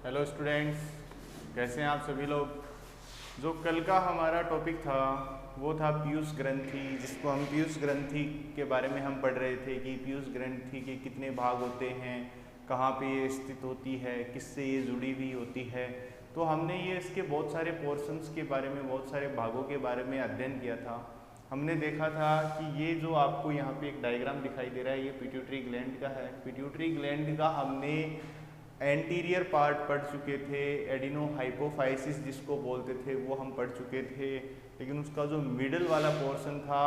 Hello students, कैसे हैं आप सभी लोग। जो कल का हमारा टॉपिक था वो था पीयूष ग्रंथि, जिसको हम पीयूष ग्रंथि के बारे में हम पढ़ रहे थे कि पीयूष ग्रंथि के कितने भाग होते हैं, कहाँ पे ये स्थित होती है, किससे ये जुड़ी हुई होती है। तो हमने ये इसके बहुत सारे पोर्शंस के बारे में, बहुत सारे भागों के बारे में अध्ययन किया था। हमने देखा था कि ये जो आपको यहाँ पे एक डायग्राम दिखाई दे रहा है, ये पिट्यूटरी ग्लैंड का है। पिट्यूटरी ग्लैंड का हमने एंटीरियर पार्ट पढ़ चुके थे, एडिनो हाइपोफाइसिस जिसको बोलते थे वो हम पढ़ चुके थे, लेकिन उसका जो मिडल वाला पोर्शन था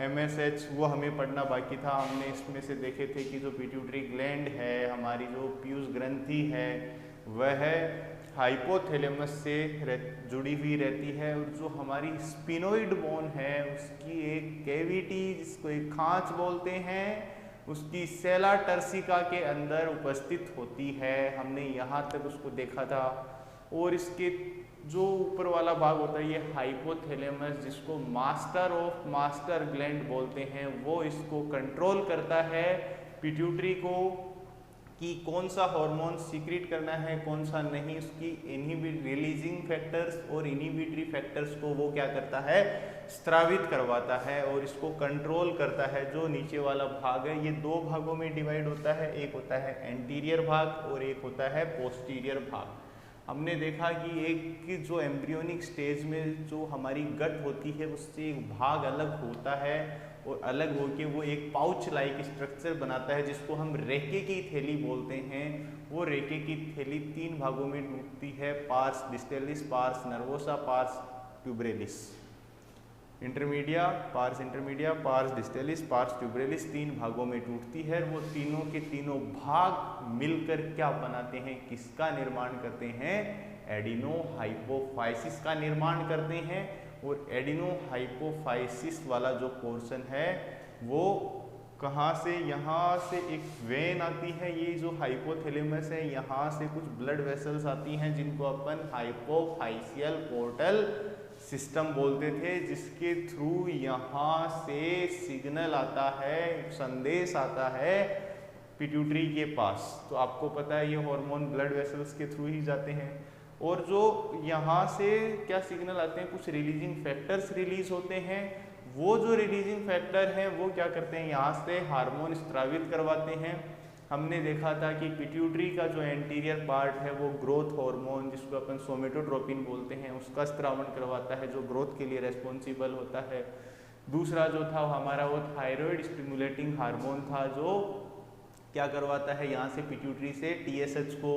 MSH वो हमें पढ़ना बाकी था। हमने इसमें से देखे थे कि जो पिट्यूटरी ग्लैंड है, हमारी जो पीयूष ग्रंथि है, वह हाइपोथैलेमस से जुड़ी हुई रहती है, और जो हमारी स्पिनोइड बोन है उसकी एक कैविटी जिसको एक खांच बोलते हैं, उसकी सेला टर्सिका के अंदर उपस्थित होती है। हमने यहाँ तक उसको देखा था। और इसके जो ऊपर वाला भाग होता है ये हाइपोथैलेमस, जिसको मास्टर ऑफ मास्टर ग्लैंड बोलते हैं, वो इसको कंट्रोल करता है पिट्यूटरी को कि कौन सा हार्मोन सीक्रेट करना है, कौन सा नहीं। उसकी रिलीजिंग फैक्टर्स और इनहिबिटरी फैक्टर्स को वो क्या करता है, स्रावित करवाता है और इसको कंट्रोल करता है। जो नीचे वाला भाग है ये दो भागों में डिवाइड होता है, एक होता है एंटीरियर भाग और एक होता है पोस्टीरियर भाग। हमने देखा कि एक जो एम्ब्रियोनिक स्टेज में जो हमारी गट होती है उससे एक भाग अलग होता है, और अलग होके वो एक पाउच लाइक स्ट्रक्चर बनाता है जिसको हम रेके की थैली बोलते हैं। वो रेके की थैली तीन भागों में टूटती है, pars distalis, pars nervosa, pars tuberalis. Intermedia, pars intermedia, pars distalis, pars tuberalis तीन भागों में टूटती है। वो तीनों के तीनों भाग मिलकर क्या बनाते हैं, किसका निर्माण करते हैं, एडिनो हाइपोफाइसिस का निर्माण करते हैं। और एडिनो हाइपोफाइसिस वाला जो पोर्शन है वो कहाँ से, यहाँ से एक वेन आती है, ये जो हाइपोथैलेमस है यहाँ से कुछ ब्लड वेसल्स आती हैं जिनको अपन हाइपोफाइशियल पोर्टल सिस्टम बोलते थे, जिसके थ्रू यहाँ से सिग्नल आता है, संदेश आता है पिट्यूटरी के पास। तो आपको पता है ये हार्मोन ब्लड वेसल्स के थ्रू ही जाते हैं। और जो यहाँ से क्या सिग्नल आते हैं, कुछ रिलीजिंग फैक्टर्स रिलीज होते हैं। वो जो रिलीजिंग फैक्टर हैं वो क्या करते हैं, यहाँ से हार्मोन स्रावित करवाते हैं। हमने देखा था कि पिट्यूटरी का जो एंटीरियर पार्ट है वो ग्रोथ हार्मोन, जिसको अपन सोमेटोट्रोपिन बोलते हैं, उसका स्रावण करवाता है, जो ग्रोथ के लिए रेस्पॉन्सिबल होता है। दूसरा जो था हमारा वो थायराइड स्टिमुलेटिंग हार्मोन था, जो क्या करवाता है, यहाँ से पिट्यूटरी से TSH को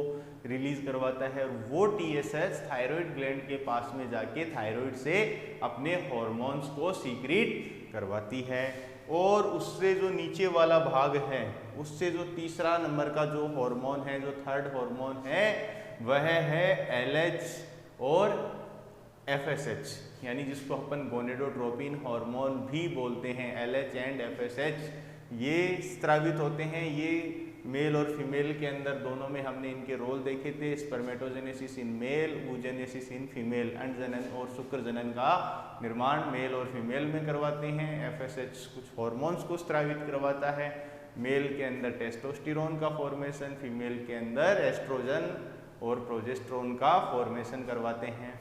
रिलीज करवाता है, और वो TSH थायराइड ग्लैंड के पास में जाके थायराइड से अपने हार्मोन्स को सीक्रेट करवाती है। और उससे जो नीचे वाला भाग है, उससे जो तीसरा नंबर का जो हार्मोन है, जो थर्ड हार्मोन है, वह है LH और FSH, यानी जिसको अपन गोनेडोट्रोपिन हार्मोन भी बोलते हैं। LH एंड FSH ये स्रावित होते हैं। ये मेल और फीमेल के अंदर दोनों में हमने इनके रोल देखे थे। Spermatogenesis in male, oogenesis in female, अंडजनन और शुक्र जनन का निर्माण मेल और फीमेल में करवाते हैं। FSH कुछ हार्मोन्स को स्रावित करवाता है। मेल के अंदर टेस्टोस्टेरोन का फॉर्मेशन, फीमेल के अंदर एस्ट्रोजन और प्रोजेस्टेरोन का फॉर्मेशन करवाते हैं।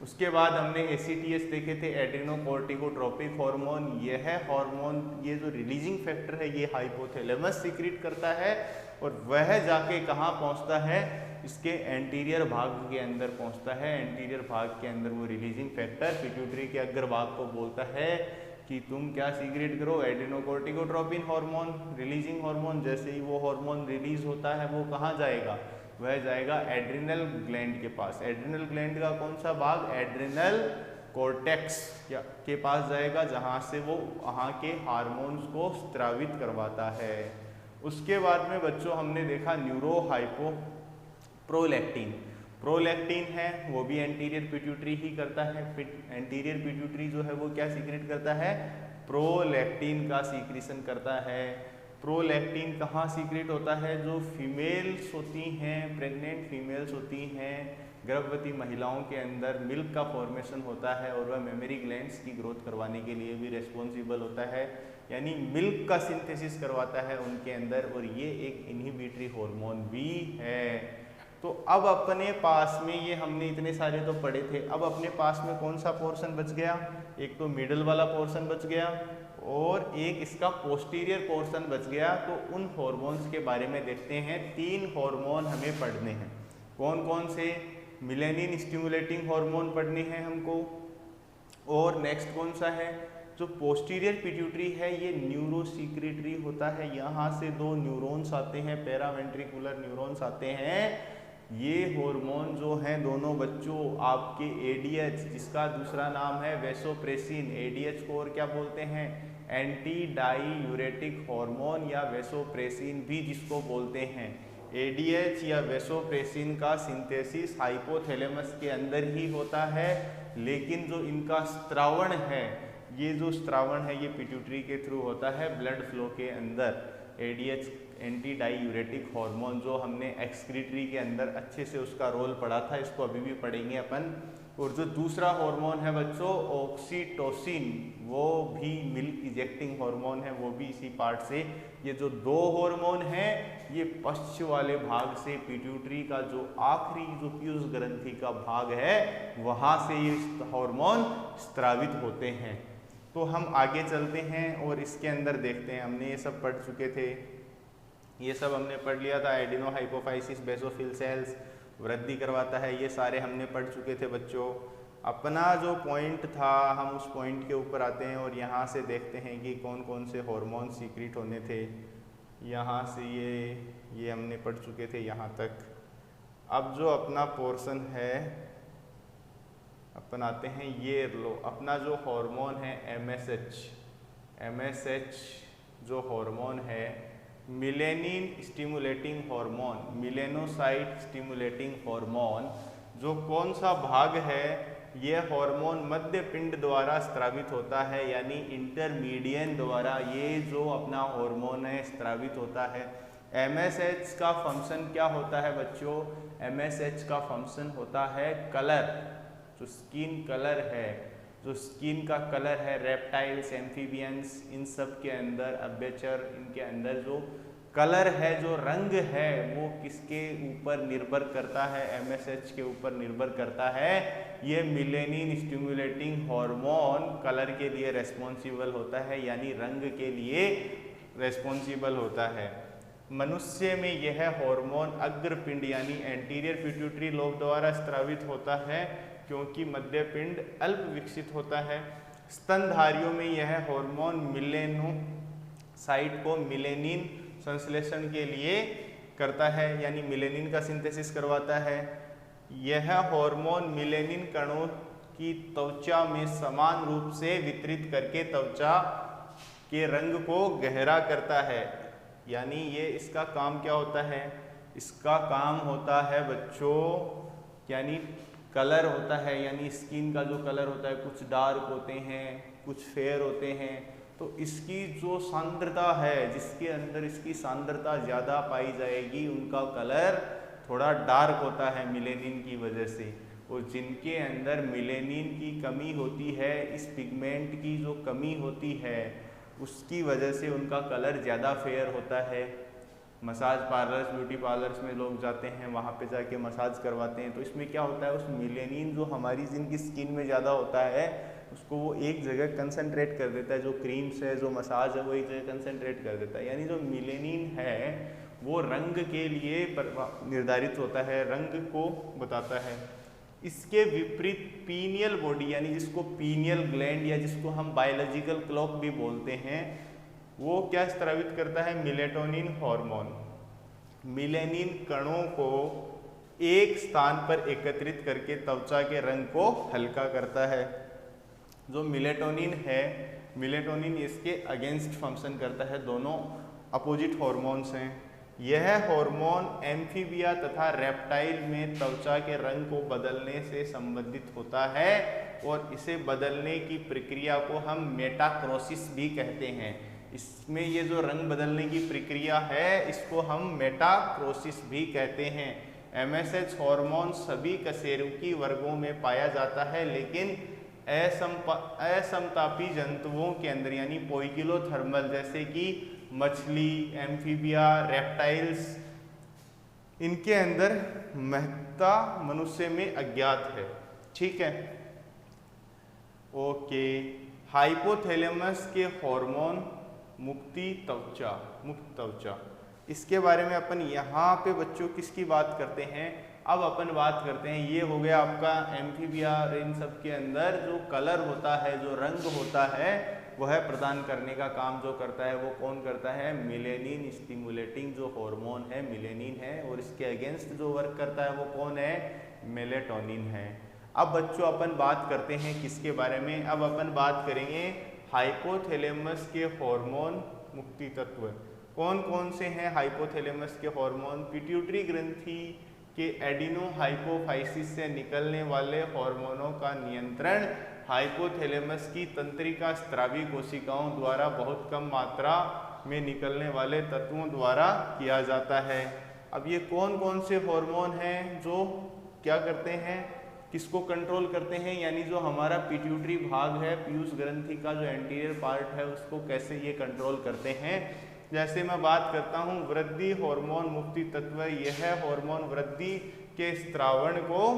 उसके बाद हमने ACTH देखे थे, एड्रेनोकोर्टिकोट्रोपिक हार्मोन। यह हार्मोन, ये जो रिलीजिंग फैक्टर है, ये हाइपोथैलेमस सीक्रेट करता है, और वह जाके कहाँ पहुँचता है, इसके एंटीरियर भाग के अंदर पहुँचता है। एंटीरियर भाग के अंदर वो रिलीजिंग फैक्टर पिट्यूटरी के अग्र भाग को बोलता है कि तुम क्या सीक्रेट करो, एड्रेनोकोर्टिकोट्रोपिन हार्मोन, रिलीजिंग हार्मोन। जैसे ही वो हार्मोन रिलीज होता है वो कहाँ जाएगा, वह जाएगा एड्रिनल ग्लैंड के पास। एड्रिनल ग्लैंड का कौन सा भाग, एड्रिनल कॉर्टेक्स के पास जाएगा, जहाँ से वो वहाँ के हार्मोन्स को स्रावित करवाता है। उसके बाद में बच्चों हमने देखा न्यूरो हाइपो प्रोलैक्टिन। प्रोलैक्टिन है वो भी एंटीरियर पिट्यूटरी ही करता है। एंटीरियर पिट्यूटरी जो है वो क्या सीक्रेट करता है, प्रोलैक्टिन का सीक्रेशन करता है। प्रोलैक्टिन कहाँ सीक्रेट होता है, जो फीमेल्स होती हैं, प्रेग्नेंट फीमेल्स होती हैं, गर्भवती महिलाओं के अंदर मिल्क का फॉर्मेशन होता है, और वह मेमरी ग्लैंड्स की ग्रोथ करवाने के लिए भी रेस्पॉन्सिबल होता है, यानी मिल्क का सिंथेसिस करवाता है उनके अंदर, और ये एक इनहिबिटरी हार्मोन भी है। तो अब अपने पास में ये हमने इतने सारे तो पढ़े थे, अब अपने पास में कौन सा पोर्शन बच गया, एक तो मिडल वाला पोर्शन बच गया और एक इसका पोस्टीरियर पोर्शन बच गया। तो उन हॉर्मोन्स के बारे में देखते हैं। 3 हार्मोन हमें पढ़ने हैं। कौन कौन से? मिलेनिन स्टिमुलेटिंग हार्मोन पढ़ने हैं हमको, और नेक्स्ट कौन सा है? जो पोस्टीरियर पिट्यूटरी है ये न्यूरोसीक्रेटरी होता है, यहाँ से 2 न्यूरॉन्स आते हैं, पैरावेंट्रिकुलर न्यूरॉन्स आते हैं। ये हार्मोन जो हैं दोनों बच्चों आपके एडीएच, जिसका दूसरा नाम है वैसोप्रेसिन, एडीएच को और क्या बोलते हैं? एंटी डाईयूरेटिक हार्मोन या वैसोप्रेसिन भी जिसको बोलते हैं। एडीएच या वैसोप्रेसिन का सिंथेसिस हाइपोथैलेमस के अंदर ही होता है, लेकिन जो इनका स्त्रावण है, ये जो स्त्रावण है ये पिट्यूटरी के थ्रू होता है ब्लड फ्लो के अंदर। एडीएच एंटी डाईयूरेटिक हार्मोन जो हमने एक्सक्रीटरी के अंदर अच्छे से उसका रोल पढ़ा था, इसको अभी भी पढ़ेंगे अपन। और जो दूसरा हार्मोन है बच्चों ऑक्सीटोसिन, वो भी मिल्क इजेक्टिंग हार्मोन है, वो भी इसी पार्ट से। ये जो 2 हार्मोन हैं ये पश्च वाले भाग से पिट्यूटरी का जो आखिरी जो पीयूष ग्रंथि का भाग है वहाँ से ये हार्मोन स्त्रावित होते हैं। तो हम आगे चलते हैं और इसके अंदर देखते हैं। हमने ये सब पढ़ चुके थे, ये सब हमने पढ़ लिया था। एडिनो हाइपोफाइसिस बेसोफिल सेल्स वृद्धि करवाता है, ये सारे हमने पढ़ चुके थे बच्चों। अपना जो पॉइंट था हम उस पॉइंट के ऊपर आते हैं और यहाँ से देखते हैं कि कौन कौन से हार्मोन सीक्रेट होने थे। यहाँ से ये हमने पढ़ चुके थे यहाँ तक। अब जो अपना पोर्शन है अपन आते हैं, ये लो अपना जो हार्मोन है MSH जो हार्मोन है melanin stimulating hormone, melanocyte stimulating hormone, जो कौन सा भाग है? ये हार्मोन मध्य पिंड द्वारा स्त्रावित होता है, यानी इंटरमीडियन द्वारा ये जो अपना हार्मोन है स्त्रावित होता है। MSH का फंक्शन क्या होता है बच्चों? MSH का फंक्शन होता है कलर, जो स्किन कलर है, जो स्किन का कलर है रेप्टाइल्स, एम्फीबियंस, इन सब के अंदर, अब्यचर, इनके अंदर जो कलर है, जो रंग है, वो किसके ऊपर निर्भर करता है? MSH के ऊपर निर्भर करता है। ये मिलेनिन स्टिमुलेटिंग हार्मोन कलर के लिए रेस्पॉन्सिबल होता है, यानी रंग के लिए रेस्पॉन्सिबल होता है। मनुष्य में यह हार्मोन अग्रपिंड यानी एंटीरियर पिट्यूटरी लोब द्वारा स्त्रावित होता है, क्योंकि मध्य पिंड अल्प विकसित होता है। स्तनधारियों में यह हार्मोन मिलेनोसाइट को मिलेनिन संश्लेषण के लिए करता है, यानी मिलेनिन का सिंथेसिस करवाता है। यह हार्मोन मिलेनिन कणों की त्वचा में समान रूप से वितरित करके त्वचा के रंग को गहरा करता है। यानी ये इसका काम क्या होता है? इसका काम होता है बच्चों, यानी कलर होता है, यानी स्किन का जो कलर होता है, कुछ डार्क होते हैं, कुछ फेयर होते हैं। तो इसकी जो सांद्रता है, जिसके अंदर इसकी सांद्रता ज़्यादा पाई जाएगी, उनका कलर थोड़ा डार्क होता है मिलेनिन की वजह से। और जिनके अंदर मिलेनिन की कमी होती है, इस पिगमेंट की जो कमी होती है, उसकी वजह से उनका कलर ज़्यादा फेयर होता है। मसाज पार्लर्स, ब्यूटी पार्लर्स में लोग जाते हैं, वहाँ पे जाके मसाज करवाते हैं। तो इसमें क्या होता है, उस मिलेनिन जो हमारी जिनकी स्किन में ज़्यादा होता है, उसको वो एक जगह कंसंट्रेट कर देता है। जो क्रीम्स है, जो मसाज है, वो एक जगह कंसंट्रेट कर देता है। यानी जो मिलेनिन है वो रंग के लिए निर्धारित होता है, रंग को बताता है। इसके विपरीत पीनियल बॉडी, यानी जिसको पीनियल ग्लैंड या जिसको हम बायोलॉजिकल क्लॉक भी बोलते हैं, वो क्या स्रावित करता है? Melatonin hormone. मिलेनिन कणों को एक स्थान पर एकत्रित करके त्वचा के रंग को हल्का करता है। जो मिलेटोनिन है, मिलेटोनिन इसके अगेंस्ट फंक्शन करता है। दोनों अपोजिट हार्मोन्स हैं। यह हार्मोन एम्फीबिया तथा रेप्टाइल में त्वचा के रंग को बदलने से संबंधित होता है, और इसे बदलने की प्रक्रिया को हम मेटाक्रोसिस भी कहते हैं। इसमें ये जो रंग बदलने की प्रक्रिया है, इसको हम मेटाक्रोसिस भी कहते हैं। MSH हार्मोन सभी कशेरुकी वर्गों में पाया जाता है, लेकिन असमतापी जंतुओं के अंदर, यानी पोइकिलोथर्मल, जैसे कि मछली, एम्फीबिया, रेप्टाइल्स, इनके अंदर महत्ता मनुष्य में अज्ञात है। ठीक है, ओके। हाइपोथैलेमस के हार्मोन मुक्त त्वचा, इसके बारे में अपन यहाँ पे बच्चों किसकी बात करते हैं? अब अपन बात करते हैं, ये हो गया आपका एम्फीबिया। इन सब के अंदर जो कलर होता है, जो रंग होता है, वह प्रदान करने का काम जो करता है वो कौन करता है? मेलेनिन स्टिमुलेटिंग जो हार्मोन है मेलेनिन है, और इसके अगेंस्ट जो वर्क करता है वो कौन है? मेलेटोनिन है। अब बच्चों अपन बात करते हैं किसके बारे में? अब अपन बात करेंगे हाइपोथैलेमस के हार्मोन मुक्ति तत्व। कौन कौन से हैं हाइपोथैलेमस के हार्मोन? पिट्यूटरी ग्रंथि के एडिनो हाइपोफाइसिस से निकलने वाले हार्मोनों का नियंत्रण हाइपोथैलेमस की तंत्रिका स्रावी कोशिकाओं द्वारा बहुत कम मात्रा में निकलने वाले तत्वों द्वारा किया जाता है। अब ये कौन कौन से हार्मोन हैं जो क्या करते हैं, किसको कंट्रोल करते हैं? यानी जो हमारा पिट्यूटरी भाग है, पीयूष ग्रंथि का जो एंटीरियर पार्ट है, उसको कैसे ये कंट्रोल करते हैं? जैसे मैं बात करता हूँ वृद्धि हार्मोन मुक्ति तत्व, यह हार्मोन वृद्धि के स्त्रावण को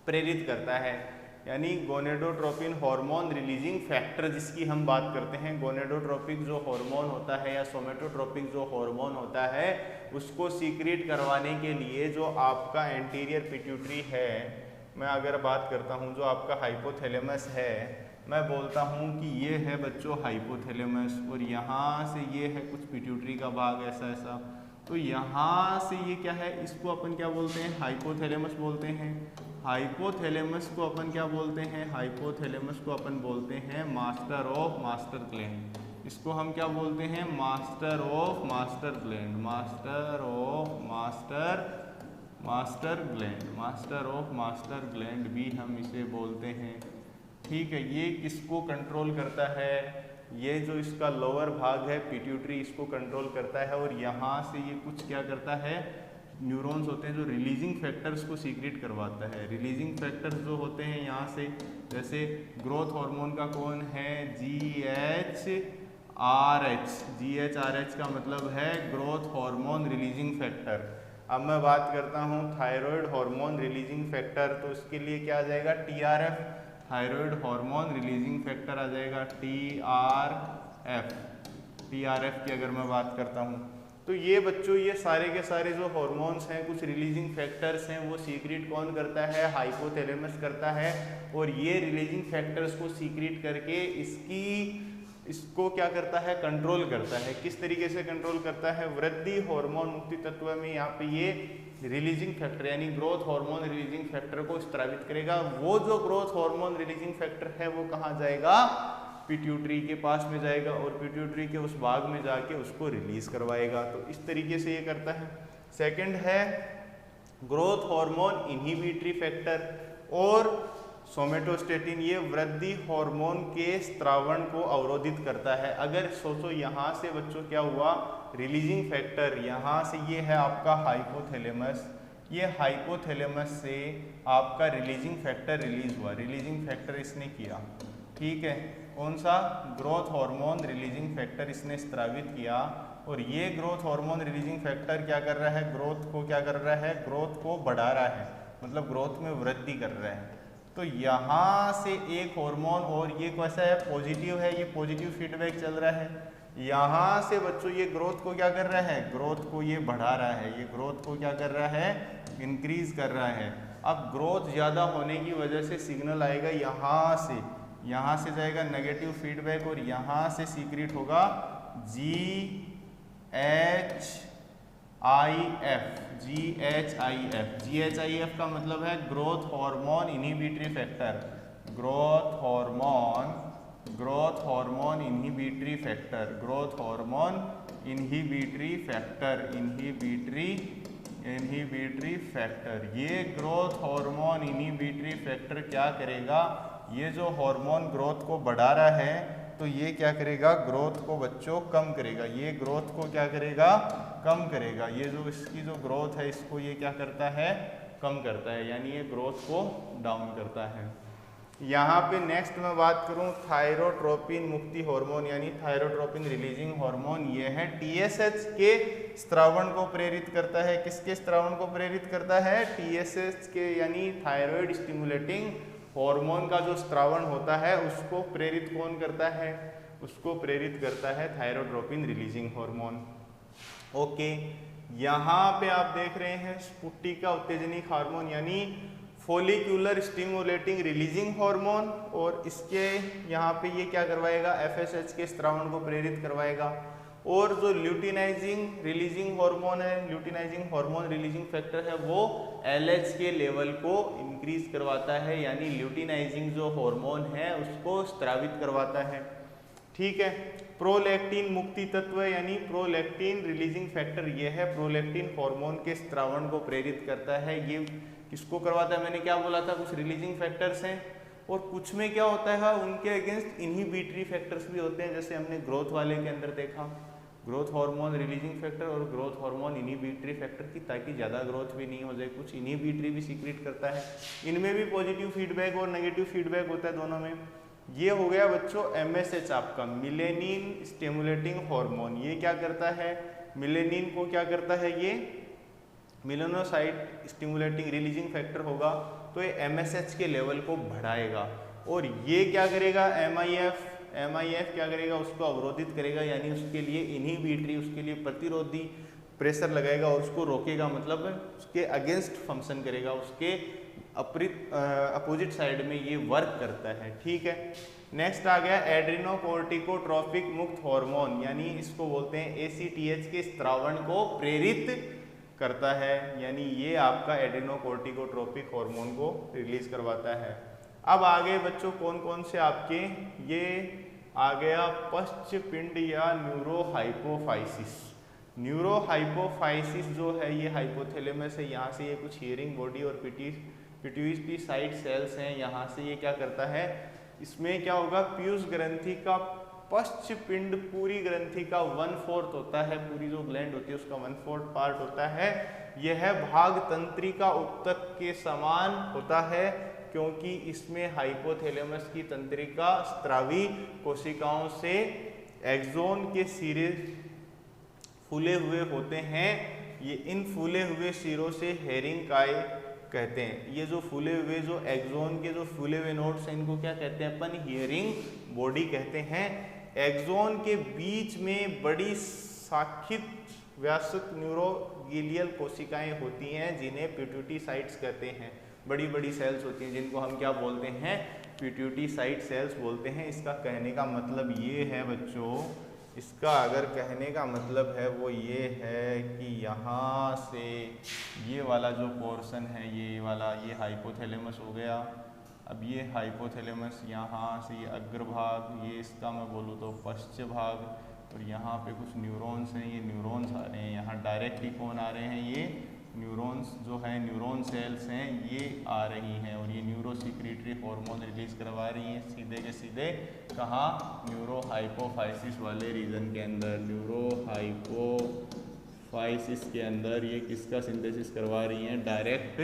प्रेरित करता है। यानी गोनेडोट्रोपिन हार्मोन रिलीजिंग फैक्टर जिसकी हम बात करते हैं, गोनेडोट्रोपिक जो हार्मोन होता है या सोमेटोट्रोपिक जो हार्मोन होता है, उसको सीक्रेट करवाने के लिए जो आपका एंटीरियर पिट्यूटरी है, मैं अगर बात करता हूँ जो आपका हाइपोथैलेमस है, मैं बोलता हूँ कि ये है बच्चों हाइपोथैलेमस, और यहाँ से ये है कुछ पिट्यूटरी का भाग ऐसा ऐसा, तो यहाँ से ये क्या है, इसको अपन क्या बोलते हैं? हाइपोथैलेमस बोलते हैं। हाइपोथैलेमस को अपन क्या बोलते हैं? हाइपोथैलेमस को अपन बोलते हैं मास्टर ऑफ मास्टर ग्लैंड। इसको हम क्या बोलते हैं? Master of master gland, master of master gland, master of master gland भी हम इसे बोलते हैं। ठीक है, ये किसको कंट्रोल करता है? ये जो इसका लोअर भाग है पिट्यूटरी, इसको कंट्रोल करता है, और यहाँ से ये कुछ क्या करता है? न्यूरॉन्स होते हैं जो रिलीजिंग फैक्टर्स को सीक्रेट करवाता है। रिलीजिंग फैक्टर्स जो होते हैं यहाँ से, जैसे ग्रोथ हार्मोन का कौन है? GHRH। GHRH का मतलब है ग्रोथ हार्मोन रिलीजिंग फैक्टर। अब मैं बात करता हूँ थायराइड हार्मोन रिलीजिंग फैक्टर, तो इसके लिए क्या आ जाएगा? TRF, thyroid hormone releasing factor आ जाएगा TRF। TRF की अगर मैं बात करता हूँ, तो ये बच्चों ये सारे के सारे जो हार्मोन्स हैं, कुछ रिलीजिंग फैक्टर्स हैं, वो सीक्रेट कौन करता है? हाइपोथैलेमस करता है। और ये रिलीजिंग फैक्टर्स को सीक्रेट करके इसको क्या करता है? कंट्रोल करता है। किस तरीके से कंट्रोल करता है? वृद्धि हार्मोन मुक्ति तत्व में यहाँ पे ये रिलीजिंग फैक्टर यानी ग्रोथ हार्मोन रिलीजिंग फैक्टर को स्रावित करेगा। वो जो ग्रोथ हार्मोन रिलीजिंग फैक्टर है वो कहाँ जाएगा? पिट्यूटरी के पास में जाएगा, और पिट्यूटरी के उस भाग में जाके उसको रिलीज करवाएगा। तो इस तरीके से ये करता है। सेकंड है ग्रोथ हार्मोन इनहिबिटरी फैक्टर और सोमेटोस्टेटिन, ये वृद्धि हार्मोन के स्त्रावण को अवरोधित करता है। अगर सोचो यहाँ से बच्चों क्या हुआ? रिलीजिंग फैक्टर, यहाँ से ये है आपका हाइपोथैलेमस, ये हाइपोथैलेमस से आपका रिलीजिंग फैक्टर रिलीज हुआ, रिलीजिंग फैक्टर इसने किया। ठीक है, कौन सा? ग्रोथ हार्मोन रिलीजिंग फैक्टर इसने स्रावित किया, और ये ग्रोथ हार्मोन रिलीजिंग फैक्टर क्या कर रहा है? ग्रोथ को क्या कर रहा है? ग्रोथ को बढ़ा रहा है, मतलब ग्रोथ में वृद्धि कर रहा है। तो यहाँ से एक हार्मोन, और ये कैसा है? पॉजिटिव है, ये पॉजिटिव फीडबैक चल रहा है। यहाँ से बच्चों ये ग्रोथ को क्या कर रहा है? ग्रोथ को ये बढ़ा रहा है, ये ग्रोथ को क्या कर रहा है? इंक्रीज कर रहा है। अब ग्रोथ ज़्यादा होने की वजह से सिग्नल आएगा यहाँ से जाएगा नेगेटिव फीडबैक, और यहाँ से सीक्रेट होगा GHIF का मतलब है growth hormone inhibitory factor, growth hormone inhibitory factor, growth hormone inhibitory factor. ये ग्रोथ हार्मोन इनहिबिटरी फैक्टर क्या करेगा? ये जो हार्मोन ग्रोथ को बढ़ा रहा है, तो ये क्या करेगा? ग्रोथ को बच्चों कम करेगा। ये ग्रोथ को क्या करेगा? कम करेगा। ये जो इसकी जो ग्रोथ है इसको ये क्या करता है? कम करता है, यानी ये ग्रोथ को डाउन करता है। यहाँ पे नेक्स्ट मैं बात करूँ थायरोट्रोपिन मुक्ति हार्मोन यानी थायरोट्रोपिन रिलीजिंग हार्मोन, ये है TSH के स्त्रावण को प्रेरित करता है। किसके स्त्रावण को प्रेरित करता है? TSH के यानी थायराइड स्टिमुलेटिंग हार्मोन का जो स्त्रावण होता है उसको प्रेरित कौन करता है? उसको प्रेरित करता है थायरोट्रोपिन रिलीजिंग हार्मोन। ओके, यहाँ पे आप देख रहे हैं स्फुटिका उत्तेजनिक हार्मोन यानी फोलिकुलर स्टिमुलेटिंग रिलीजिंग हार्मोन, और इसके यहाँ पे ये क्या करवाएगा? FSH के स्त्रावण को प्रेरित करवाएगा। और जो ल्यूटिनाइजिंग रिलीजिंग हार्मोन है, ल्यूटिनाइजिंग हार्मोन रिलीजिंग फैक्टर है, वो LH के लेवल को इंक्रीज करवाता है, यानी ल्यूटिनाइजिंग जो हार्मोन है उसको स्त्रावित करवाता है। ठीक है, प्रोलैक्टिन मुक्ति तत्व यानी प्रोलैक्टिन रिलीजिंग फैक्टर ये है, प्रोलैक्टिन हार्मोन के स्त्रावण को प्रेरित करता है। ये किसको करवाता है? मैंने क्या बोला था, कुछ रिलीजिंग फैक्टर्स हैं और कुछ में क्या होता है उनके अगेंस्ट इनहिबिटरी फैक्टर्स भी होते हैं, जैसे हमने ग्रोथ वाले के अंदर देखा, ग्रोथ हार्मोन रिलीजिंग फैक्टर और ग्रोथ हार्मोन इनहिबिटरी फैक्टर की, ताकि ज़्यादा ग्रोथ भी नहीं हो जाए, कुछ इनहिबिटरी भी सीक्रेट करता है। इनमें भी पॉजिटिव फीडबैक और नेगेटिव फीडबैक होता है दोनों में। ये हो गया बच्चों MSH आपका, मिलेनिन स्टिमुलेटिंग हार्मोन। ये क्या करता है? मिलेनिन को क्या करता है? ये मिलेनोसाइट स्टिमुलेटिंग रिलीजिंग फैक्टर होगा, तो ये MSH के लेवल को बढ़ाएगा। और ये क्या करेगा? MIF क्या करेगा? उसको अवरोधित करेगा, यानी उसके लिए इनहिबिटरी, उसके लिए प्रतिरोधी प्रेशर लगाएगा और उसको रोकेगा, मतलब उसके अगेंस्ट फंक्शन करेगा, उसके अपोजिट साइड में ये वर्क करता है। ठीक है, नेक्स्ट आ गया एड्रिनोकोर्टिकोट्रोपिक मुक्त हार्मोन, यानी इसको बोलते हैं ACTH के स्त्रावण को प्रेरित करता है, यानी ये आपका एड्रिनोकोर्टिकोट्रोपिक हार्मोन को रिलीज करवाता है। अब आगे बच्चों कौन कौन से आपके, ये आ गया पश्चपिंड या न्यूरोहाइपोफाइसिस। न्यूरोहाइपोफाइसिस जो है ये हाइपोथैलेमस है, यहाँ से ये कुछ हियरिंग बॉडी और पिट्यूटरी साइड सेल्स हैं, यहाँ से ये क्या करता है, इसमें क्या होगा, पीयूष ग्रंथि का पश्चपिंड पूरी ग्रंथि का 1/4 होता है, पूरी जो ग्लैंड होती है उसका 1/4 पार्ट होता है। यह भाग तंत्रिका उत्तक के समान होता है, क्योंकि इसमें हाइपोथैलेमस की तंत्रिका स्त्रावी कोशिकाओं से एक्सोन के सिरे फूले हुए होते हैं। ये इन फूले हुए सिरों से हेरिंग काय कहते हैं। ये जो फूले हुए जो एक्सोन के जो फूले हुए नोड्स हैं इनको क्या कहते हैं अपन? हियरिंग बॉडी कहते हैं। एक्सोन के बीच में बड़ी शाखित व्यासक न्यूरोगिलियल कोशिकाएं होती हैं जिन्हें पिट्यूटरी कहते हैं। बड़ी बड़ी सेल्स होती हैं जिनको हम क्या बोलते हैं? पिट्यूटरी सेल्स बोलते हैं। इसका कहने का मतलब ये है बच्चों, इसका अगर कहने का मतलब है वो ये है कि यहाँ से ये वाला जो पोर्शन है, ये वाला, ये हाइपोथैलेमस हो गया। अब ये हाइपोथैलेमस यहाँ से ये अग्रभाग, ये इसका मैं बोलूँ तो पश्च भाग, और यहाँ पे कुछ न्यूरॉन्स हैं, ये न्यूरॉन्स आ रहे हैं। यहाँ डायरेक्टली कौन आ रहे हैं? ये न्यूरॉन्स जो है, न्यूरॉन सेल्स हैं, ये आ रही हैं और ये न्यूरोसिक्रीटरी हार्मोन रिलीज करवा रही हैं सीधे के सीधे कहाँ? न्यूरोहाइपोफाइसिस वाले रीजन के अंदर। न्यूरोहाइपोफाइसिस के अंदर ये किसका सिंथेसिस करवा रही हैं? डायरेक्ट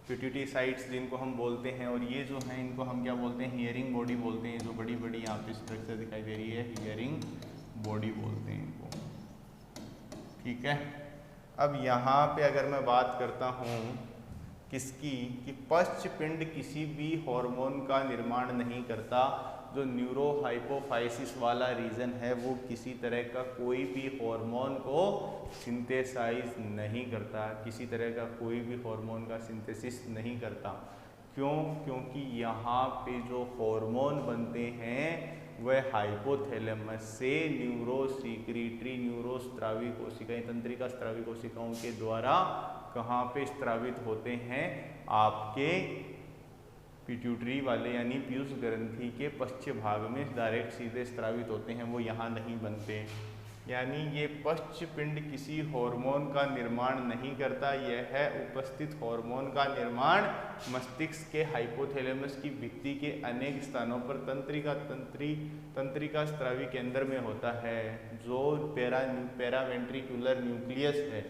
पिट्यूटरी साइट्स जिनको हम बोलते हैं। और ये जो हैं इनको हम क्या बोलते हैं? हियरिंग बॉडी बोलते हैं। जो बड़ी बड़ी यहाँ पे स्ट्रक्चर दिखाई दे रही है, हियरिंग बॉडी बोलते हैं इनको। ठीक है, अब यहाँ पे अगर मैं बात करता हूँ किसकी, कि पश्चपिंड किसी भी हार्मोन का निर्माण नहीं करता। जो न्यूरोहाइपोफाइसिस वाला रीजन है वो किसी तरह का कोई भी हार्मोन को सिंथेसाइज नहीं करता, किसी तरह का कोई भी हार्मोन का सिंथेसिस नहीं करता। क्यों? क्योंकि यहाँ पे जो हार्मोन बनते हैं वह हाइपोथैलेमस से न्यूरोसिक्रीटरी न्यूरोस्त्रावी कोशिकाएं, तंत्रिका स्त्रावी कोशिकाओं के द्वारा कहाँ पे स्त्रावित होते हैं? आपके पिट्यूटरी वाले यानी पीयूष ग्रंथि के पश्चिम भाग में डायरेक्ट सीधे स्त्रावित होते हैं, वो यहाँ नहीं बनते। यानी ये पश्चपिंड किसी हार्मोन का निर्माण नहीं करता। यह है उपस्थित हार्मोन का निर्माण मस्तिष्क के हाइपोथैलेमस की भित्ति के अनेक स्थानों पर तंत्रिका स्त्रावी केंद्र में होता है। जो पैरावेंट्रिकुलर न्यूक्लियस है,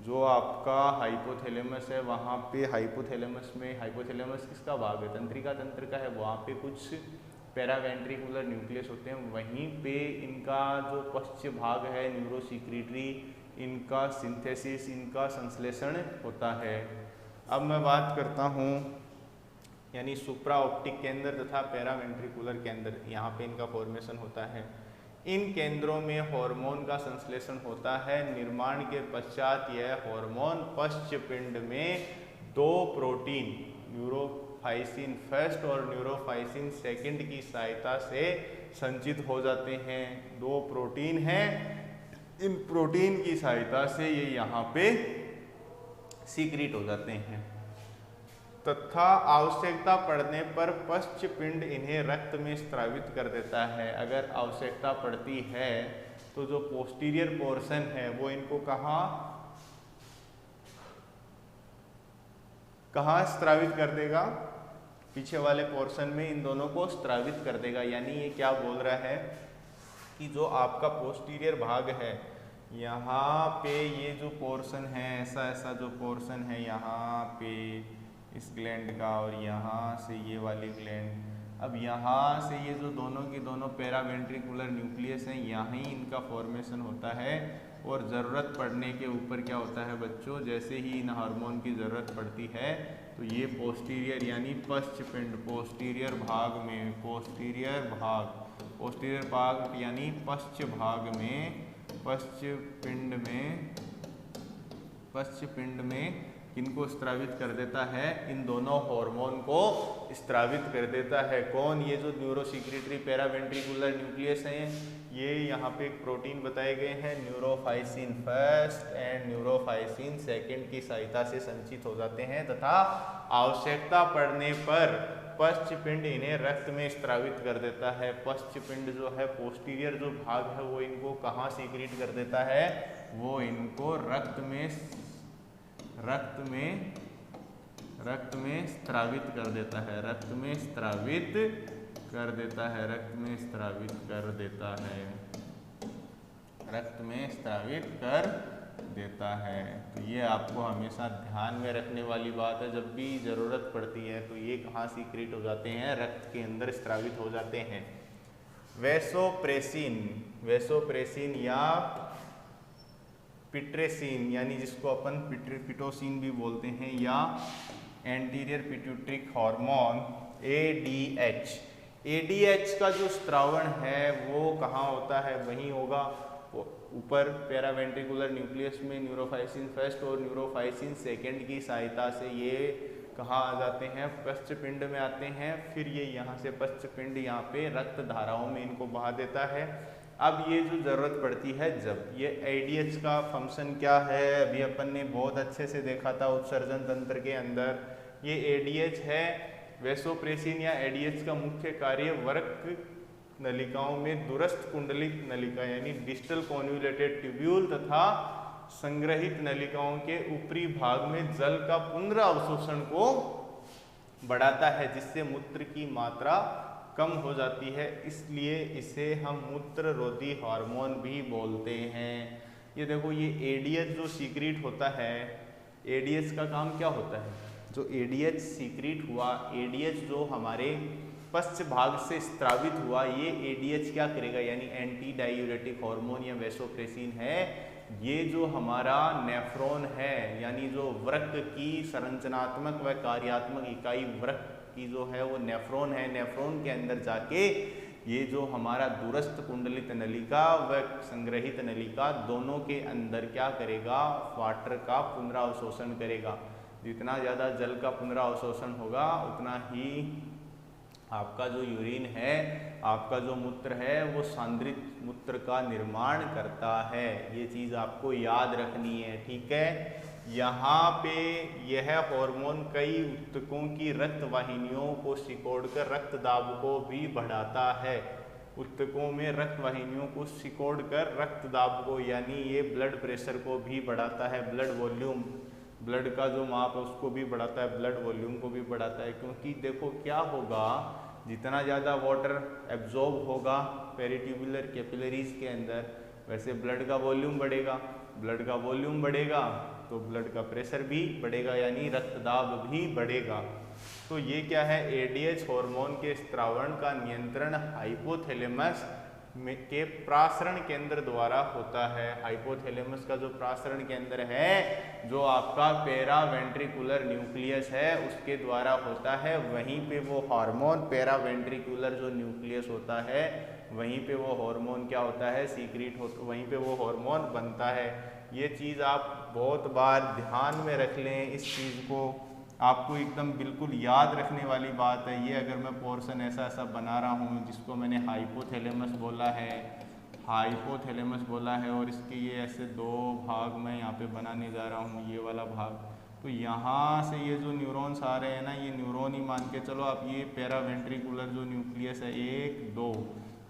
जो आपका हाइपोथैलेमस है, वहाँ पे हाइपोथैलेमस किसका भाग है? तंत्रिका तंत्र का है। वहाँ पे कुछ पैरावेंट्रिकुलर न्यूक्लियस होते हैं, वहीं पे इनका जो पश्च भाग है न्यूरोसिक्रीटरी, इनका सिंथेसिस, इनका संश्लेषण होता है। अब मैं बात करता हूँ यानी सुप्रा ऑप्टिक केंद्र तथा पैरावेंट्रिकुलर केंद्र, यहाँ पे इनका फॉर्मेशन होता है। इन केंद्रों में हार्मोन का संश्लेषण होता है। निर्माण के पश्चात यह हार्मोन पश्च पिंड में दो प्रोटीन न्यूरोफाइसिन फर्स्ट और न्यूरोफाइसिन सेकंड की सहायता से संचित हो जाते हैं। दो प्रोटीन हैं, इन प्रोटीन की सहायता से ये यहाँ पे सीक्रेट हो जाते हैं तथा आवश्यकता पड़ने पर पश्च पिंड इन्हें रक्त में स्रावित कर देता है। अगर आवश्यकता पड़ती है तो जो पोस्टीरियर पोर्शन है वो इनको कहाँ स्रावित कर देगा, पीछे वाले पोर्शन में इन दोनों को स्रावित कर देगा। यानी ये क्या बोल रहा है कि जो आपका पोस्टीरियर भाग है, यहाँ पे ये जो पोर्शन है, ऐसा जो पोर्शन है यहाँ पे इस ग्लैंड का, और यहाँ से ये वाली ग्लैंड, अब यहाँ से ये जो दोनों की दोनों पैरावेंट्रिकुलर न्यूक्लियस हैं, यहाँ ही इनका फॉर्मेशन होता है। और ज़रूरत पड़ने के ऊपर क्या होता है बच्चों, जैसे ही इन हार्मोन की ज़रूरत पड़ती है तो ये पोस्टीरियर यानी पश्च पिंड, पोस्टीरियर भाग यानी पश्च भाग में, पश्च पिंड में इनको स्त्रावित कर देता है, इन दोनों हार्मोन को स्त्रावित कर देता है। कौन? ये जो न्यूरोसिक्रीटरी पैरावेंट्रिकुलर न्यूक्लियस हैं, ये यहाँ पे एक प्रोटीन बताए गए हैं, न्यूरोफाइसिन फर्स्ट एंड न्यूरोफाइसिन सेकंड की सहायता से संचित हो जाते हैं तथा आवश्यकता पड़ने पर पश्च पिंड इन्हें रक्त में स्त्रावित कर देता है। पश्च पिंड जो है, पोस्टीरियर जो भाग है, वो इनको कहाँ सीक्रेट कर देता है, वो इनको रक्त में स्त्रावित कर देता है, रक्त में स्त्रावित कर देता है। तो ये आपको हमेशा ध्यान में रखने वाली बात है। जब भी ज़रूरत पड़ती है तो ये कहाँ सीक्रेट हो जाते हैं, रक्त के अंदर स्त्रावित हो जाते हैं। वैसोप्रेसिन या पिट्रेसिन, यानी जिसको अपन पिटोसिन भी बोलते हैं, या एंटीरियर पिट्यूटरिक हार्मोन ADH का जो स्त्रावण है वो कहाँ होता है, वहीं होगा ऊपर पैरावेंट्रिकुलर न्यूक्लियस में न्यूरोफाइसिन फर्स्ट और न्यूरोफाइसिन सेकंड की सहायता से ये कहाँ आ जाते हैं, पश्च पिंड में आते हैं। फिर ये यहाँ से पश्च पिंड यहाँ पे रक्त धाराओं में इनको बहा देता है। अब ये जो ज़रूरत पड़ती है, जब ये ADH का फंक्शन क्या है, अभी अपन ने बहुत अच्छे से देखा था उत्सर्जन तंत्र के अंदर, ये ADH है। वैसोप्रेसिन या ADH का मुख्य कार्य वृक्क नलिकाओं में दूरस्थ कुंडलित नलिका यानी डिस्टल कॉन्वोल्यूटेड ट्यूब्यूल तथा संग्रहित नलिकाओं के ऊपरी भाग में जल का पुनरावशोषण को बढ़ाता है, जिससे मूत्र की मात्रा कम हो जाती है। इसलिए इसे हम मूत्र रोधी हार्मोन भी बोलते हैं। ये देखो, ये ADH जो सीक्रेट होता है, ADH का काम क्या होता है, जो ADH सीक्रेट हुआ, ADH जो हमारे पश्च भाग से स्त्रावित हुआ, ये ADH क्या करेगा, यानी एंटी डायूरेटिक हार्मोन या वैसोप्रेसिन है, ये जो हमारा नेफ्रॉन है, यानी जो वृक्क की संरचनात्मक व कार्यात्मक इकाई वृक्क की जो है वो नेफ्रॉन है, नेफ्रॉन के अंदर जाके ये जो हमारा दूरस्थ कुंडलित नलिका व संग्रहित नलिका दोनों के अंदर क्या करेगा, वाटर का पुनरावशोषण करेगा। जितना ज़्यादा जल का पुनरावशोषण होगा उतना ही आपका जो यूरिन है, आपका जो मूत्र है, वो सांद्रित मूत्र का निर्माण करता है। ये चीज़ आपको याद रखनी है, ठीक है। यहाँ पे यह हार्मोन कई ऊतकों की रक्त वाहिनियों को सिकोड़कर रक्त दाब को भी बढ़ाता है। ऊतकों में रक्त वाहिनियों को सिकोड़कर रक्त दाब को, यानी ये ब्लड प्रेशर को भी बढ़ाता है, ब्लड वॉल्यूम, ब्लड का जो माप है उसको भी बढ़ाता है, ब्लड वॉल्यूम को भी बढ़ाता है। क्योंकि देखो क्या होगा, जितना ज़्यादा वाटर एब्जॉर्ब होगा पेरिट्यूबुलर कैपिलरीज के अंदर, वैसे ब्लड का वॉल्यूम बढ़ेगा, ब्लड का वॉल्यूम बढ़ेगा तो ब्लड का प्रेशर भी बढ़ेगा, यानी रक्तदाब भी बढ़ेगा। तो ये क्या है, एडीएच हार्मोन के स्त्रावण का नियंत्रण हाइपोथैलेमस के प्रासरण केंद्र द्वारा होता है। हाइपोथैलेमस का जो प्रासरण केंद्र है, जो आपका पेरावेंट्रिकुलर न्यूक्लियस है, उसके द्वारा होता है। वहीं पे वो हार्मोन, पेरावेंट्रिकुलर जो न्यूक्लियस होता है, वहीं पे वो हार्मोन क्या होता है, सीक्रेट होता, वहीं पे वो हार्मोन बनता है। ये चीज़ आप बहुत बार ध्यान में रख लें, इस चीज़ को आपको एकदम बिल्कुल याद रखने वाली बात है। ये अगर मैं पोर्शन ऐसा ऐसा बना रहा हूँ जिसको मैंने हाइपोथैलेमस बोला है, हाइपोथैलेमस बोला है, और इसके ये ऐसे दो भाग मैं यहाँ पे बनाने जा रहा हूँ, ये वाला भाग, तो यहाँ से ये जो न्यूरॉन्स आ रहे हैं ना, ये न्यूरॉन ही मान के चलो आप। ये पेरावेंट्रिकुलर जो न्यूक्लियस है, 1 2,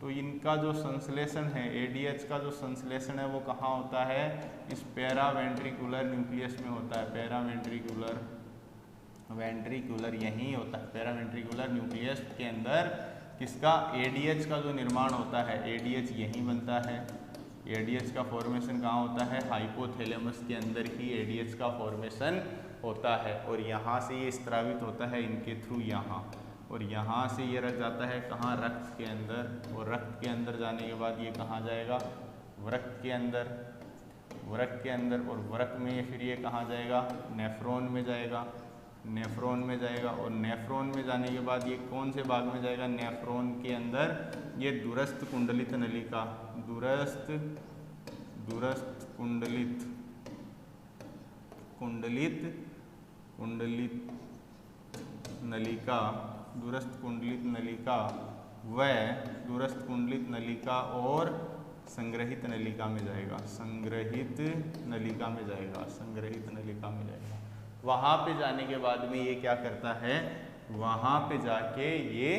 तो इनका जो संश्लेषण है, एडीएच का जो संश्लेषण है, वो कहाँ होता है, इस पेरावेंट्रिकुलर न्यूक्लियस में होता है। पेरावेंट्रिकुलर यहीं होता है, पेरावेंट्रिकुलर न्यूक्लियस के अंदर किसका, एडीएच का जो निर्माण होता है, एडीएच यहीं बनता है। एडीएच का फॉर्मेशन कहाँ होता है, हाइपोथैलेमस के अंदर ही एडीएच का फॉर्मेशन होता है। और यहाँ से ये स्त्रावित होता है इनके थ्रू यहाँ, और यहाँ से ये रख जाता है कहाँ, रक्त के अंदर, और रक्त के अंदर जाने के बाद ये कहाँ जाएगा, वृक्क के अंदर, वृक्क के अंदर, और वृक्क में फिर ये कहाँ जाएगा, नेफ्रॉन में जाएगा, नेफ्रॉन में जाएगा, और नेफ्रॉन में जाने के बाद ये कौन से भाग में जाएगा, नेफ्रॉन के अंदर ये दूरस्थ कुंडलित नलिका, दूरस्थ कुंडलित नलिका, दूरस्थ कुंडलित नलिका व दूरस्थ कुंडलित नलिका और संग्रहित नलिका में जाएगा, संग्रहित नलिका में जाएगा, संग्रहित नलिका में जाएगा। वहाँ पे जाने के बाद में ये क्या करता है, वहाँ पे जाके ये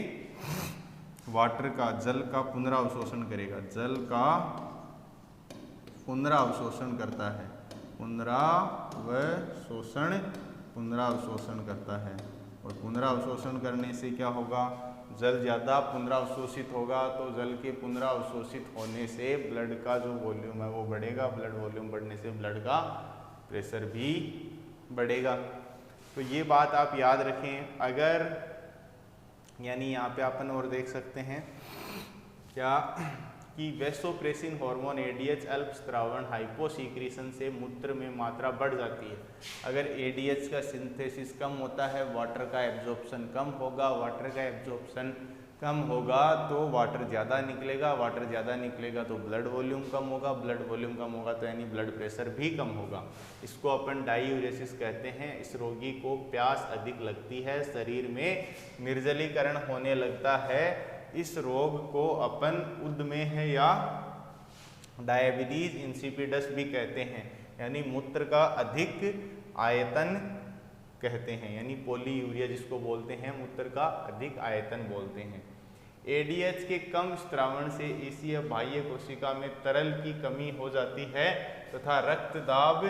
वाटर का, जल का पुनरावशोषण करेगा, जल का पुनरावशोषण करता है, पुनरावशोषण करता है। और पुनरावशोषण करने से क्या होगा, जल ज़्यादा पुनरावशोषित होगा, तो जल के पुनरावशोषित होने से ब्लड का जो वॉल्यूम है वो बढ़ेगा, ब्लड वॉल्यूम बढ़ने से ब्लड का प्रेशर भी बढ़ेगा। तो ये बात आप याद रखें। अगर यानी यहाँ पे अपन और देख सकते हैं क्या कि वैसोप्रेसिन हार्मोन एडीएच अल्प स्त्रावण हाइपोसीक्रेशन से मूत्र में मात्रा बढ़ जाती है। अगर एडीएच का सिंथेसिस कम होता है, वाटर का एब्जॉर्प्शन कम होगा, वाटर का एब्जॉर्प्शन कम होगा तो वाटर ज़्यादा निकलेगा, वाटर ज़्यादा निकलेगा तो ब्लड वॉल्यूम कम होगा, ब्लड वॉल्यूम कम होगा तो यानी ब्लड प्रेशर भी कम होगा। इसको अपन डाईयूरेसिस कहते हैं। इस रोगी को प्यास अधिक लगती है, शरीर में निर्जलीकरण होने लगता है। इस रोग को अपन उद्मेह या डायबिटीज इंसिपिडस भी कहते हैं, यानी मूत्र का अधिक आयतन कहते हैं, यानी पॉलीयूरिया जिसको बोलते हैं, मूत्र का अधिक आयतन बोलते हैं। एडीएच के कम स्त्रावण से ईसीय बाह्य कोशिका में तरल की कमी हो जाती है तथा रक्त दाब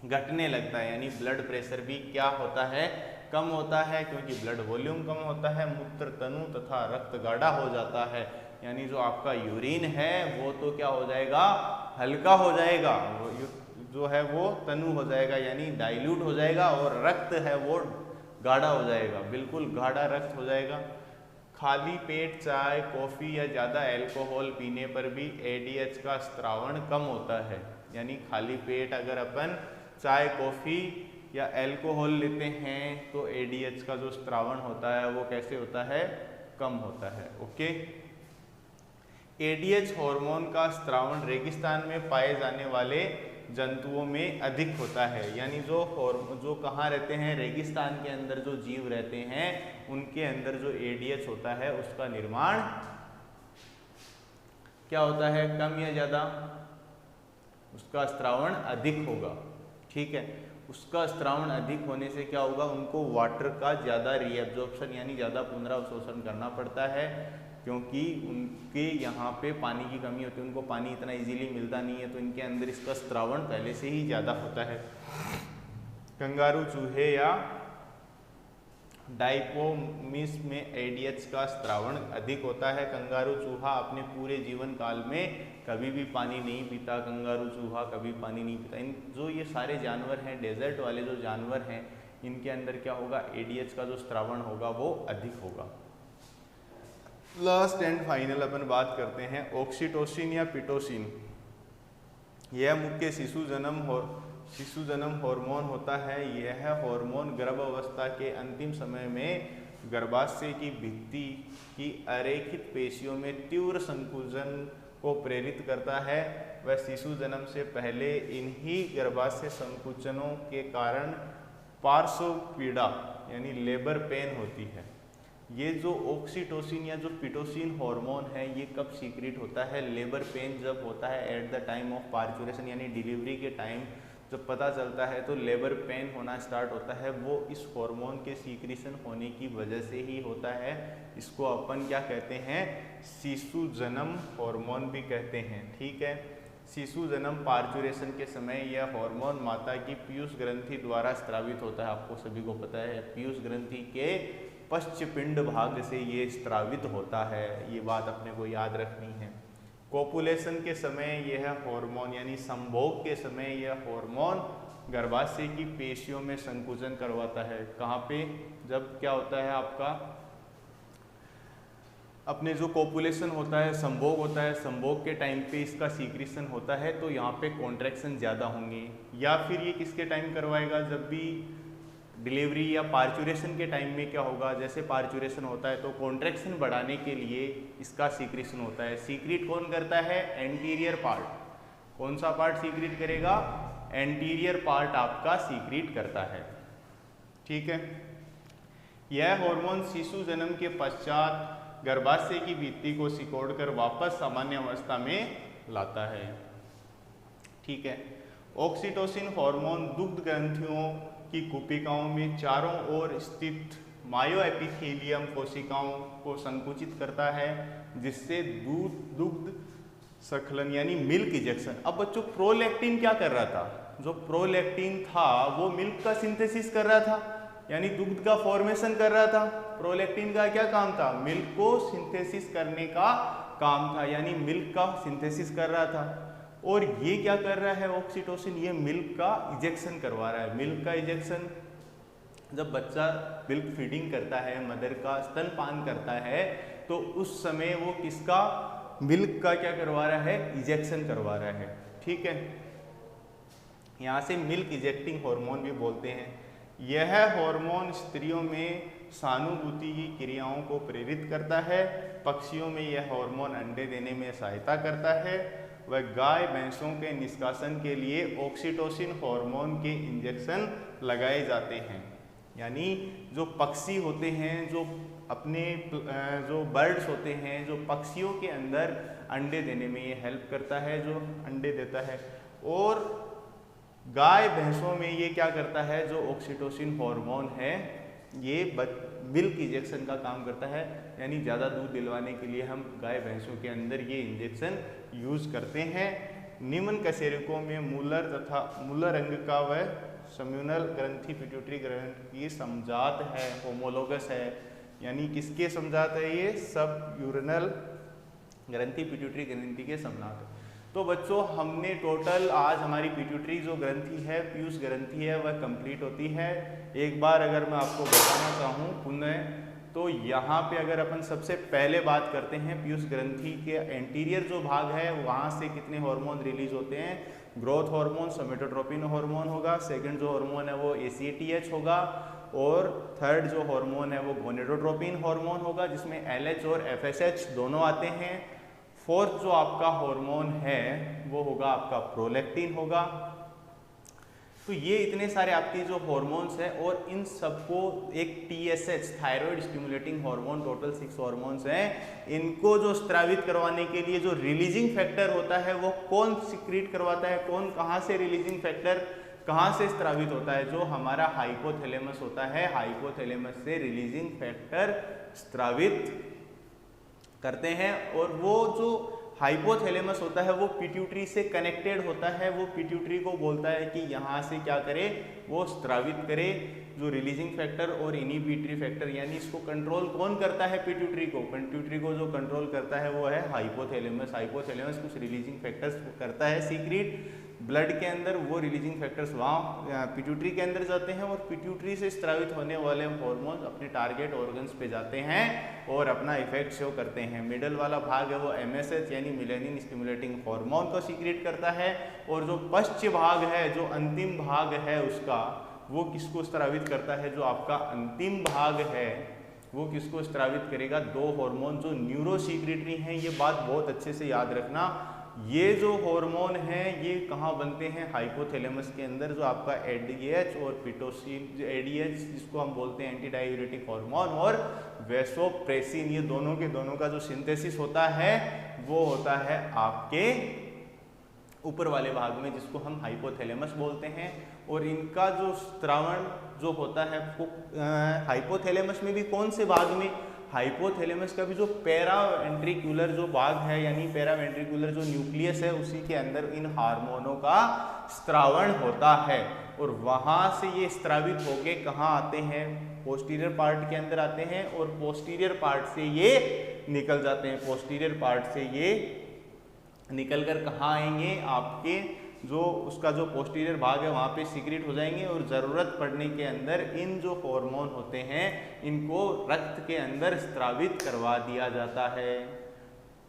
घटने लगता है, यानी ब्लड प्रेशर भी क्या होता है, कम होता है, क्योंकि ब्लड वॉल्यूम कम होता है, मूत्र तनु तथा रक्त गाढ़ा हो जाता है, यानी जो आपका यूरिन है वो तो क्या हो जाएगा, हल्का हो जाएगा, जो है वो तनु हो जाएगा यानी डाइल्यूट हो जाएगा, और रक्त है वो गाढ़ा हो जाएगा, बिल्कुल गाढ़ा रक्त हो जाएगा। खाली पेट चाय, कॉफ़ी या ज़्यादा अल्कोहल पीने पर भी एडीएच का स्त्रावण कम होता है, यानी खाली पेट अगर अपन चाय, कॉफ़ी या अल्कोहल लेते हैं तो एडीएच का जो स्त्रावण होता है वो कैसे होता है, कम होता है। ओके, एडीएच हार्मोन का स्त्रावण रेगिस्तान में पाए जाने वाले जंतुओं में अधिक होता है, यानी जो कहाँ रहते हैं, रेगिस्तान के अंदर जो जीव रहते हैं उनके अंदर जो एडीएच होता है उसका निर्माण क्या होता है, कम या ज़्यादा, उसका स्त्रावण अधिक होगा। ठीक है, उसका स्त्रावण अधिक होने से क्या होगा, उनको वाटर का ज़्यादा रीएब्जॉर्प्शन यानी ज़्यादा पुनरावशोषण करना पड़ता है, क्योंकि उनके यहाँ पे पानी की कमी होती है, उनको पानी इतना इजीली मिलता नहीं है, तो इनके अंदर इसका स्त्रावण पहले से ही ज़्यादा होता है। कंगारू चूहे या डाइपोमिस में एडीएच का स्त्रावण अधिक होता है। कंगारू चूहा अपने पूरे जीवन काल में कभी भी पानी नहीं पीता, कंगारू चूहा कभी पानी नहीं पीता। इन जो ये सारे जानवर हैं, डेजर्ट वाले जो जानवर हैं, इनके अंदर क्या होगा, ADH का जो स्त्रावण होगा वो अधिक होगा। लास्ट एंड फाइनल अपन बात करते हैं ऑक्सीटोसिन या पिटोसिन। यह मुख्य शिशु जन्म हार्मोन होता है। यह हार्मोन गर्भावस्था के अंतिम समय में गर्भाशय की भित्ति की अरेखित पेशियों में तीव्र संकुचन को प्रेरित करता है। वह शिशु जन्म से पहले इन्हीं गर्भाशय संकुचनों के कारण पार्श्व पीड़ा यानी लेबर पेन होती है। ये जो ऑक्सीटोसिन या जो पिटोसिन हार्मोन है ये कब सीक्रेट होता है, लेबर पेन जब होता है at the time of parturition यानी डिलीवरी के टाइम जब पता चलता है तो लेबर पेन होना स्टार्ट होता है, वो इस हार्मोन के सीक्रेशन होने की वजह से ही होता है। इसको अपन क्या कहते हैं, शिशु जन्म हार्मोन भी कहते हैं। ठीक है, शिशु जन्म पार्चुरेशन के समय यह हार्मोन माता की पीयूष ग्रंथि द्वारा स्रावित होता है। आपको सभी को पता है पीयूष ग्रंथि के पश्चपिंड भाग से ये स्रावित होता है, ये बात अपने को याद रखनी है। कोपुलेशन के समय यह हार्मोन यानी संभोग के समय यह हार्मोन गर्भाशय की पेशियों में संकुचन करवाता है। कहाँ पे, जब क्या होता है आपका अपने जो कोपुलेशन होता है, संभोग होता है, संभोग के टाइम पे इसका सीक्रेशन होता है तो यहाँ पे कॉन्ट्रैक्शन ज़्यादा होंगे। या फिर ये किसके टाइम करवाएगा, जब भी डिलीवरी या पार्चुरेशन के टाइम में क्या होगा, जैसे पार्चुरेशन होता है तो कॉन्ट्रैक्शन बढ़ाने के लिए इसका सीक्रेशन होता है। सीक्रेट कौन करता है, एंटीरियर पार्ट। कौन सा पार्ट सीक्रेट करेगा, एंटीरियर पार्ट आपका सीक्रेट करता है। ठीक है, यह हार्मोन शिशु जन्म के पश्चात गर्भाशय की भित्ति को सिकोड़कर वापस सामान्य अवस्था में लाता है। ठीक है, ऑक्सीटोसिन हार्मोन दुग्ध ग्रंथियों की कुपिकाओं में चारों ओर स्थित मायोएपिथेलियम कोशिकाओं को संकुचित करता है, जिससे दुग्ध स्खलन यानी मिल्क इजेक्शन। अब बच्चों प्रोलैक्टिन क्या कर रहा था, जो प्रोलैक्टिन था वो मिल्क का सिंथेसिस कर रहा था यानी दुग्ध का फॉर्मेशन कर रहा था। प्रोलैक्टिन का क्या काम था, मिल्क को सिंथेसिस करने का काम था, यानी मिल्क का सिंथेसिस कर रहा था। और ये क्या कर रहा है ऑक्सीटोसिन, ये मिल्क का इजेक्शन करवा रहा है। मिल्क का इजेक्शन, जब बच्चा मिल्क फीडिंग करता है, मदर का स्तनपान करता है, तो उस समय वो किसका, मिल्क का क्या करवा रहा है, इजेक्शन करवा रहा है। ठीक है, यहाँ से मिल्क इजेक्टिंग हार्मोन भी बोलते हैं। यह हार्मोन स्त्रियों में सहानुभूति की क्रियाओं को प्रेरित करता है। पक्षियों में यह हार्मोन अंडे देने में सहायता करता है। वह गाय भैंसों के निष्कासन के लिए ऑक्सीटोसिन हार्मोन के इंजेक्शन लगाए जाते हैं। यानी जो पक्षी होते हैं, जो अपने जो बर्ड्स होते हैं, जो पक्षियों के अंदर अंडे देने में ये हेल्प करता है, जो अंडे देता है। और गाय भैंसों में ये क्या करता है, जो ऑक्सीटोसिन हार्मोन है ये मिल्क इंजेक्शन का काम करता है। यानी ज़्यादा दूध दिलवाने के लिए हम गाय भैंसों के अंदर ये इंजेक्शन यूज़ करते हैं। निम्न कशेरुकों में मूलर तथा मूलर अंग का व सम्यूनल ग्रंथि पिट्यूटरी ग्रंथि की समजात है, होमोलोगस है। यानी किसके समजात है, ये सब यूरिनल ग्रंथि पिट्यूटरी ग्रंथि के समजात है। तो बच्चों हमने टोटल आज हमारी पिट्यूटरी जो ग्रंथि है, पीयूष ग्रंथि है, वह कंप्लीट होती है। एक बार अगर मैं आपको बताना चाहूँ पुनः, तो यहाँ पे अगर अपन सबसे पहले बात करते हैं पीयूष ग्रंथि के एंटीरियर जो भाग है वहाँ से कितने हार्मोन रिलीज होते हैं, ग्रोथ हार्मोन, सोमेटोट्रोपिन हार्मोन होगा। सेकंड जो हार्मोन है वो ACTH होगा। और थर्ड जो हार्मोन है वो गोनेडोट्रोपिन हार्मोन होगा, जिसमें LH और FSH दोनों आते हैं। फोर्थ जो आपका हार्मोन है वो होगा आपका प्रोलैक्टिन होगा। तो ये इतने सारे आपके जो हार्मोन्स है, और इन सबको एक TSH thyroid stimulating hormone, total 6 hormones हैं। इनको जो स्त्रावित करवाने के लिए जो रिलीजिंग फैक्टर होता है वो कौन सिक्रीट करवाता है, कौन कहाँ से रिलीजिंग फैक्टर कहाँ से स्त्रावित होता है, जो हमारा हाइपोथैलेमस होता है। हाइपोथैलेमस से रिलीजिंग फैक्टर स्त्रावित करते हैं। और वो जो हाइपोथैलेमस होता है वो पिट्यूटरी से कनेक्टेड होता है। वो पिट्यूटरी को बोलता है कि यहाँ से क्या करे, वो स्त्रावित करे जो रिलीजिंग फैक्टर और इनिबिटरी फैक्टर। यानी इसको कंट्रोल कौन करता है, पिट्यूटरी को। पिट्यूटरी को जो कंट्रोल करता है वो है हाइपोथैलेमस। हाइपोथैलेमस कुछ रिलीजिंग फैक्टर्स करता है सीक्रेट, ब्लड के अंदर वो रिलीजिंग फैक्टर्स वहाँ पिट्यूटरी के अंदर जाते हैं और पिट्यूटरी से स्रावित होने वाले हार्मोन अपने टारगेट ऑर्गन्स पे जाते हैं और अपना इफेक्ट शो करते हैं। मिडल वाला भाग है वो MSH यानी मेलानिन स्टिमुलेटिंग हार्मोन को सीक्रेट करता है, और जो पश्च भाग है, जो अंतिम भाग है उसका, वो किसको स्रावित करता है? जो आपका अंतिम भाग है वो किसको स्रावित करेगा? दो हार्मोन जो न्यूरो सीक्रेटरी हैं। ये बात बहुत अच्छे से याद रखना, ये जो हार्मोन हैं ये कहाँ बनते हैं? हाइपोथैलेमस के अंदर, जो आपका ADH और पिटोसिन, ADH जिसको हम बोलते हैं एंटी डायूरेटिक हार्मोन, और वैसोप्रेसिन, ये दोनों के दोनों का जो सिंथेसिस होता है वो होता है आपके ऊपर वाले भाग में, जिसको हम हाइपोथैलेमस बोलते हैं। और इनका जो स्त्रावण जो होता है वो हाइपोथैलेमस में भी कौन से भाग में? हाइपोथैलेमस का भी जो पैरावेंट्रिकुलर जो भाग है, यानी पैरावेंट्रिकुलर जो न्यूक्लियस है, उसी के अंदर इन हार्मोनों का स्त्रावण होता है। और वहाँ से ये स्त्रावित होके कहाँ आते हैं? पोस्टीरियर पार्ट के अंदर आते हैं, और पोस्टीरियर पार्ट से ये निकल जाते हैं। पोस्टीरियर पार्ट से ये निकल कर कहाँ आएंगे? आपके जो उसका जो पोस्टीरियर भाग है वहाँ पे सीक्रेट हो जाएंगे, और ज़रूरत पड़ने के अंदर इन जो हार्मोन होते हैं इनको रक्त के अंदर स्रावित करवा दिया जाता है।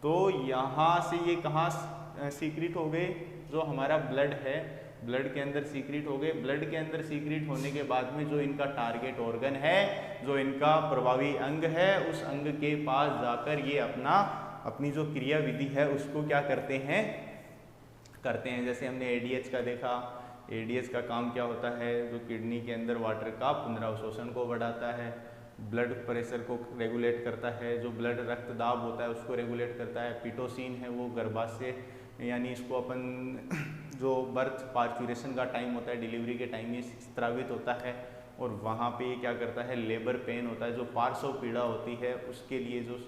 तो यहाँ से ये कहाँ सीक्रेट हो गए? जो हमारा ब्लड है, ब्लड के अंदर सीक्रेट हो गए। ब्लड के अंदर सीक्रेट होने के बाद में जो इनका टारगेट ऑर्गन है, जो इनका प्रभावी अंग है, उस अंग के पास जाकर ये अपनी जो क्रिया विधि है उसको क्या करते हैं? जैसे हमने ADH का देखा, ADH का काम क्या होता है? जो किडनी के अंदर वाटर का पुनरावशोषण को बढ़ाता है, ब्लड प्रेशर को रेगुलेट करता है, जो ब्लड रक्तदाब होता है उसको रेगुलेट करता है। पिटोसिन है वो गर्भाशय, यानी इसको अपन जो बर्थ पार्चुरेशन का टाइम होता है, डिलीवरी के टाइम में स्रावित होता है, और वहाँ पे क्या करता है? लेबर पेन होता है, जो पार्श्व पीड़ा होती है उसके लिए जो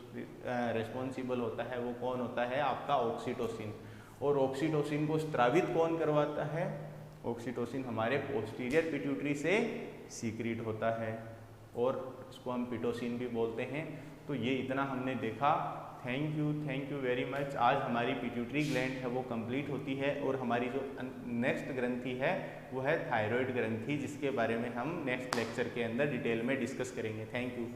रिस्पॉन्सिबल होता है वो कौन होता है? आपका ऑक्सीटोसिन। और ऑक्सीटोसिन को स्रावित कौन करवाता है? ऑक्सीटोसिन हमारे पोस्टीरियर पिट्यूटरी से सीक्रेट होता है, और इसको हम पिटोसिन भी बोलते हैं। तो ये इतना हमने देखा। Thank you very much. आज हमारी पिट्यूटरी ग्लैंड है वो कंप्लीट होती है, और हमारी जो नेक्स्ट ग्रंथि है वो है थायराइड ग्रंथि, जिसके बारे में हम नेक्स्ट लेक्चर के अंदर डिटेल में डिस्कस करेंगे। Thank you.